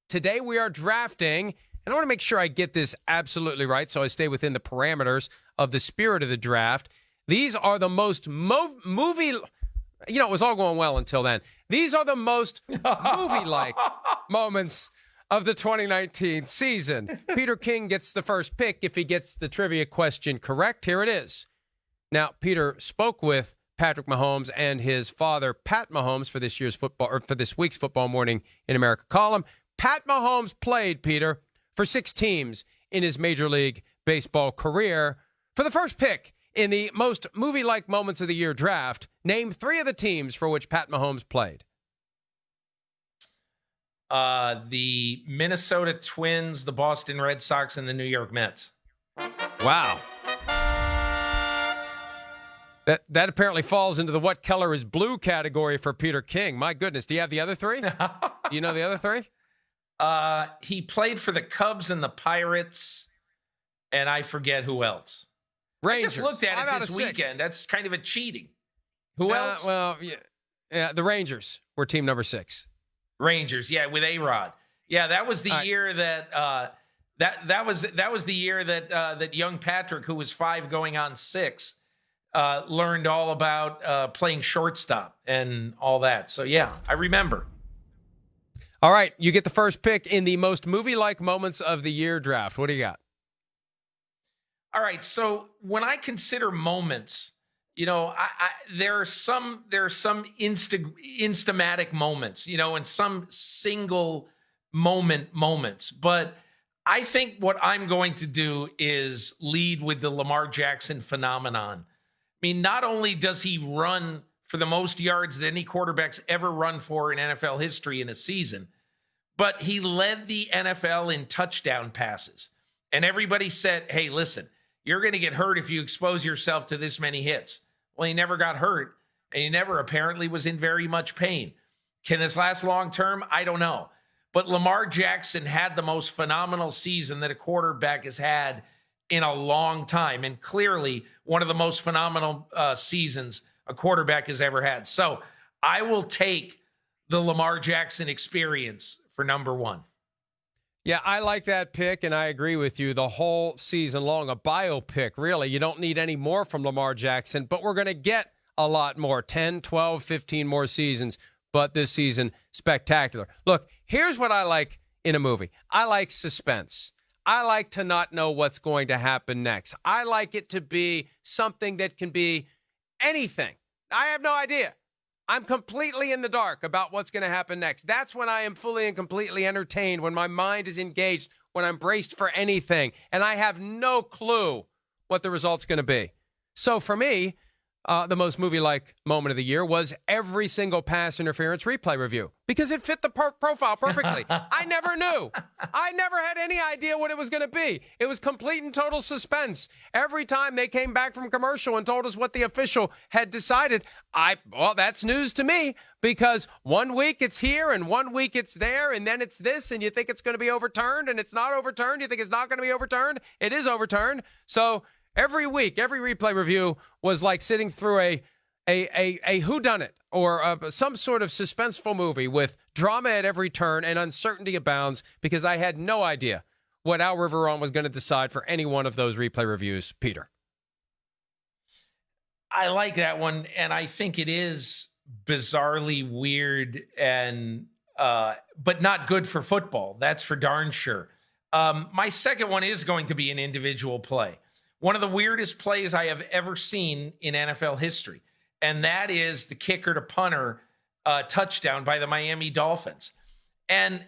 today we are drafting, and I want to make sure I get this absolutely right so I stay within the parameters of the spirit of the draft. These are the most movie... it was all going well until then. These are the most movie-like moments of the 2019 season. Peter King gets the first pick if he gets the trivia question correct. Here it is. Now, Peter spoke with Patrick Mahomes and his father, Pat Mahomes, for this week's Football Morning in America column. Pat Mahomes played, Peter, for 6 teams in his Major League Baseball career. For the first pick in the most movie-like moments of the year draft, name 3 of the teams for which Pat Mahomes played. The Minnesota Twins, the Boston Red Sox, and the New York Mets. Wow. That apparently falls into the what color is blue category for Peter King. My goodness. Do you have the other 3? Do you know the other 3? He played for the Cubs and the Pirates, and I forget who else. Rangers. I just looked at it this weekend. That's kind of a cheating. Who else? Well, yeah, the Rangers were team number 6. Rangers, yeah, with A-Rod. Yeah, that was the year that that was the year that young Patrick, who was 5 going on 6, learned all about playing shortstop and all that. So yeah, I remember. All right, you get the first pick in the most movie-like moments of the year draft. What do you got? All right, so when I consider moments, there are some instamatic moments, and some single moments. But I think what I'm going to do is lead with the Lamar Jackson phenomenon. I mean, not only does he run for the most yards that any quarterback's ever run for in NFL history in a season, but he led the NFL in touchdown passes. And everybody said, hey, listen, you're going to get hurt if you expose yourself to this many hits. Well, he never got hurt, and he never apparently was in very much pain. Can this last long term? I don't know. But Lamar Jackson had the most phenomenal season that a quarterback has had in a long time, and clearly one of the most phenomenal seasons a quarterback has ever had. So I will take the Lamar Jackson experience for number 1. Yeah, I like that pick, and I agree with you. The whole season long, a biopic, really. You don't need any more from Lamar Jackson, but we're going to get a lot more, 10, 12, 15 more seasons, but this season, spectacular. Look, here's what I like in a movie. I like suspense. I like to not know what's going to happen next. I like it to be something that can be anything. I have no idea. I'm completely in the dark about what's going to happen next. That's when I am fully and completely entertained, when my mind is engaged, when I'm braced for anything, and I have no clue what the result's going to be. So for me, the most movie-like moment of the year was every single pass interference replay review because it fit the profile perfectly. I never knew. I never had any idea what it was going to be. It was complete and total suspense. Every time they came back from commercial and told us what the official had decided, that's news to me because one week it's here and one week it's there and then it's this and you think it's going to be overturned and it's not overturned. You think it's not going to be overturned. It is overturned. So every week, every replay review was like sitting through a whodunit or some sort of suspenseful movie with drama at every turn and uncertainty abounds because I had no idea what Al Riveron was going to decide for any one of those replay reviews. Peter. I like that one, and I think it is bizarrely weird and but not good for football. That's for darn sure. My second one is going to be an individual play. One of the weirdest plays I have ever seen in NFL history, and that is the kicker to punter touchdown by the Miami Dolphins. And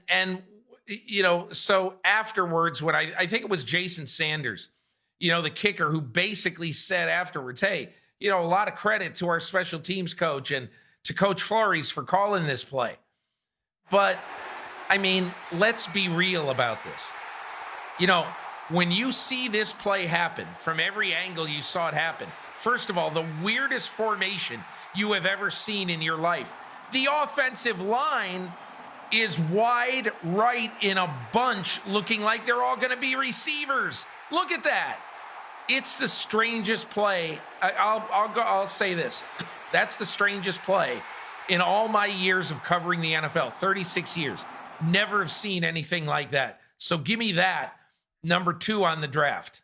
so afterwards, when I think it was Jason Sanders, the kicker, who basically said afterwards, hey, a lot of credit to our special teams coach and to Coach Flores for calling this play. But, I mean, let's be real about this. When you see this play happen, from every angle you saw it happen, first of all, the weirdest formation you have ever seen in your life. The offensive line is wide right in a bunch, looking like they're all going to be receivers. Look at that. It's the strangest play. I'll say this. That's the strangest play in all my years of covering the NFL, 36 years. Never have seen anything like that. So give me that, number 2 on the draft.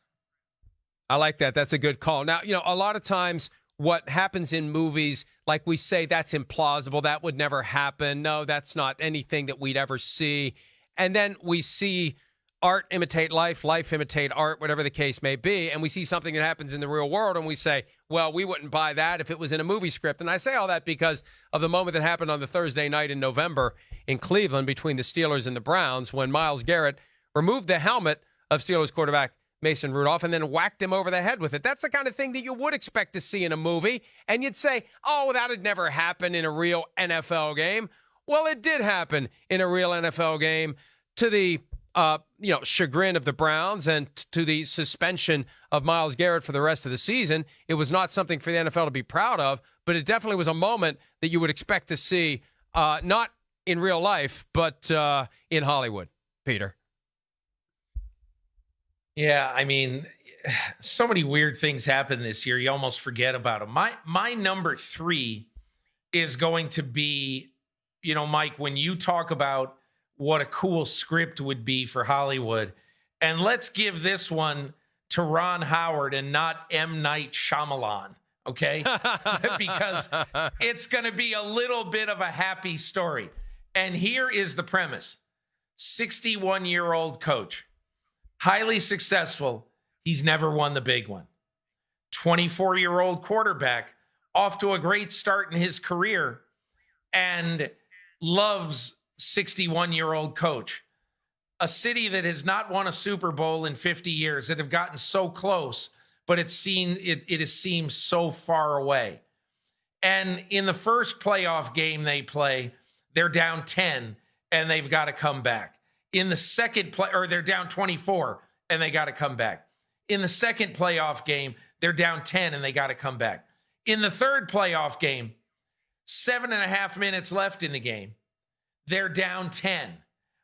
I like that. That's a good call. Now, a lot of times what happens in movies, like we say, that's implausible. That would never happen. No, that's not anything that we'd ever see. And then we see art imitate life, life imitate art, whatever the case may be. And we see something that happens in the real world and we say, well, we wouldn't buy that if it was in a movie script. And I say all that because of the moment that happened on the Thursday night in November in Cleveland between the Steelers and the Browns when Myles Garrett removed the helmet of Steelers quarterback Mason Rudolph and then whacked him over the head with it. That's the kind of thing that you would expect to see in a movie. And you'd say, oh, that would never happen in a real NFL game. Well, it did happen in a real NFL game to the chagrin of the Browns and to the suspension of Myles Garrett for the rest of the season. It was not something for the NFL to be proud of, but it definitely was a moment that you would expect to see, not in real life, but in Hollywood, Peter. Yeah, I mean, so many weird things happened this year. You almost forget about them. My number 3 is going to be, Mike, when you talk about what a cool script would be for Hollywood. And let's give this one to Ron Howard and not M. Night Shyamalan, okay? Because it's going to be a little bit of a happy story. And here is the premise. 61-year-old coach, highly successful. He's never won the big one. 24-year-old quarterback, off to a great start in his career and loves 61-year-old coach. A city that has not won a Super Bowl in 50 years, that have gotten so close, but it has seemed so far away. And in the first playoff game they play, they're down 10 and they've got to come back. In the second they're down 24 and they got to come back. In the second playoff game, they're down 10 and they got to come back. In the third playoff game, 7.5 minutes left in the game, they're down 10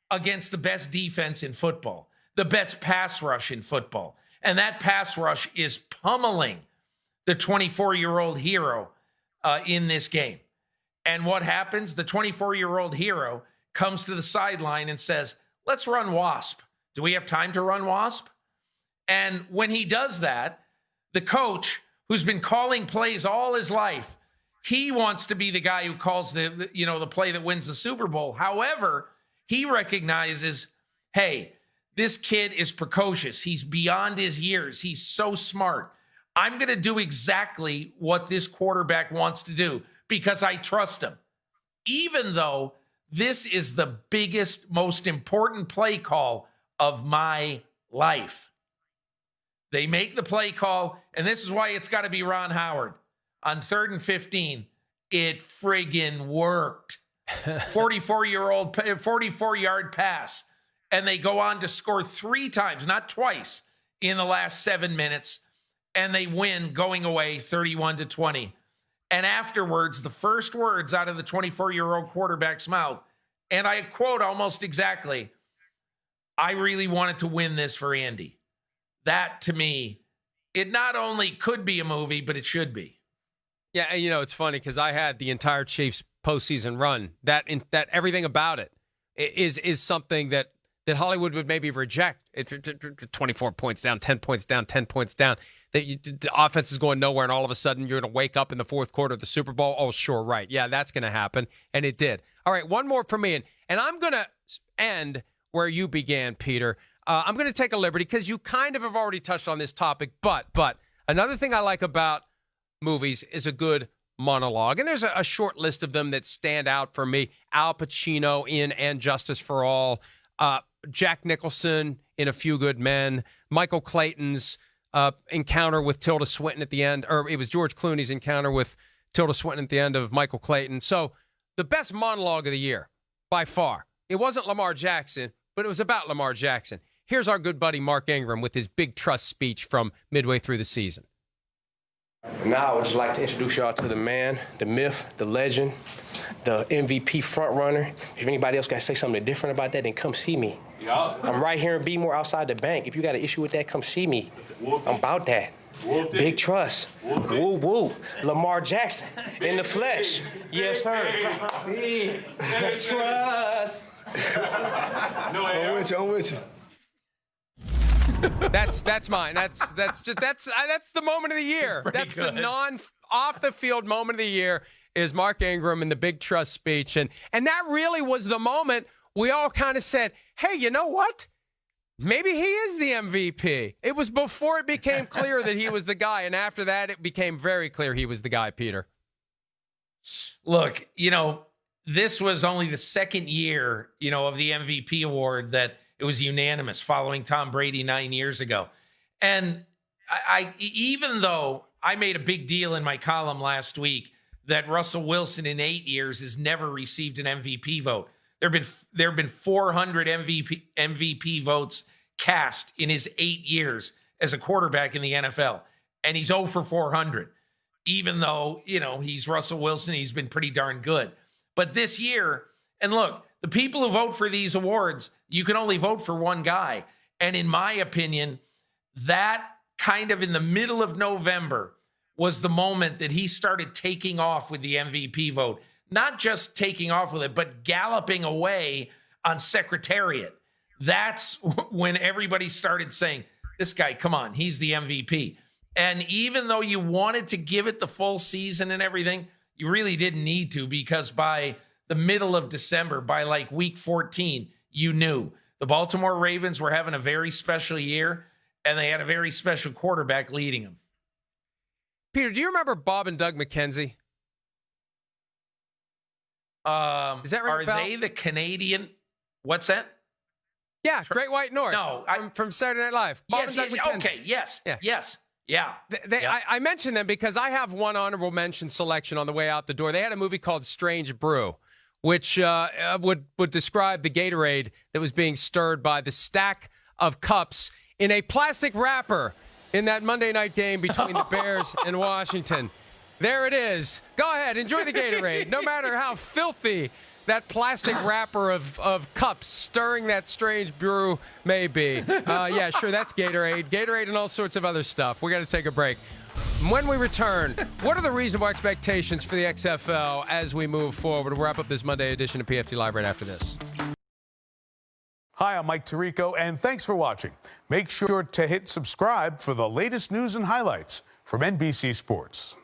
against the best defense in football, the best pass rush in football. And that pass rush is pummeling the 24-year-old hero in this game. And what happens? The 24-year-old hero comes to the sideline and says, let's run Wasp. Do we have time to run Wasp? And when he does that, the coach, who's been calling plays all his life, he wants to be the guy who calls the play that wins the Super Bowl. However, he recognizes, hey, this kid is precocious. He's beyond his years. He's so smart. I'm going to do exactly what this quarterback wants to do because I trust him. Even though this is the biggest, most important play call of my life. They make the play call, and this is why it's got to be Ron Howard. On 3rd and 15, it friggin' worked. 44-yard pass. And they go on to score 3 times, not twice, in the last 7 minutes. And they win going away 31-20. And afterwards, the first words out of the 24-year-old quarterback's mouth, and I quote almost exactly, I really wanted to win this for Andy. That, to me, it not only could be a movie, but it should be. Yeah, and it's funny because I had the entire Chiefs postseason run. That everything about it is something that Hollywood would maybe reject. 24 points down, 10 points down, 10 points down. The offense is going nowhere, and all of a sudden you're going to wake up in the fourth quarter of the Super Bowl. Oh, sure, right. Yeah, that's going to happen, and it did. All right, one more for me, and I'm going to end where you began, Peter. I'm going to take a liberty because you kind of have already touched on this topic, but another thing I like about movies is a good monologue. And there's a short list of them that stand out for me. Al Pacino in And Justice for All, Jack Nicholson in A Few Good Men, Michael Clayton's encounter with Tilda Swinton at the end, or it was George Clooney's encounter with Tilda Swinton at the end of Michael Clayton. So the best monologue of the year, by far. It wasn't Lamar Jackson, but it was about Lamar Jackson. Here's our good buddy Mark Ingram with his big trust speech from midway through the season. Now I would just like to introduce y'all to the man, the myth, the legend, the MVP frontrunner. If anybody else got to say something different about that, then come see me. Yeah. I'm right here in Bmore outside the bank. If you got an issue with that, come see me. I'm about that. Big trust. Woo woo. Lamar Jackson in the flesh. Yes, sir. Big trust. I'm with you. That's mine. That's the moment of the year. That's good. the off the field moment of the year is Mark Ingram in the big trust speech, and that really was the moment we all kind of said, hey, you know what? Maybe he is the MVP. It was before it became clear that he was the guy, and after that, it became very clear he was the guy, Peter. Look, this was only the second year, of the MVP award that it was unanimous following Tom Brady 9 years ago. And I even though I made a big deal in my column last week that Russell Wilson in 8 years has never received an MVP vote. There have been 400 MVP votes cast in his 8 years as a quarterback in the NFL, and he's 0 for 400. Even though, he's Russell Wilson, he's been pretty darn good. But this year, and look, the people who vote for these awards, you can only vote for one guy. And in my opinion, that kind of in the middle of November was the moment that he started taking off with the MVP vote. Not just taking off with it, but galloping away on Secretariat. That's when everybody started saying, this guy, come on, he's the MVP. And even though you wanted to give it the full season and everything, you really didn't need to, because by the middle of December, by like week 14, you knew the Baltimore Ravens were having a very special year, and they had a very special quarterback leading them. Peter, do you remember Bob and Doug McKenzie? Is that are they the Canadian? What's that? Yeah, Great White North. No, from Saturday Night Live. Bob and Doug McKenzie. Okay, yes, Yeah. yes, yeah. I mentioned them because I have one honorable mention selection on the way out the door. They had a movie called Strange Brew, which would describe the Gatorade that was being stirred by the stack of cups in a plastic wrapper in that Monday night game between the Bears and Washington. There it is. Go ahead, enjoy the Gatorade, no matter how filthy that plastic wrapper of cups stirring that strange brew may be. Yeah, sure, that's Gatorade. Gatorade and all sorts of other stuff. We got to take a break. When we return, what are the reasonable expectations for the XFL as we move forward? We'll wrap up this Monday edition of PFT Live right after this. Hi, I'm Mike Tirico, and thanks for watching. Make sure to hit subscribe for the latest news and highlights from NBC Sports.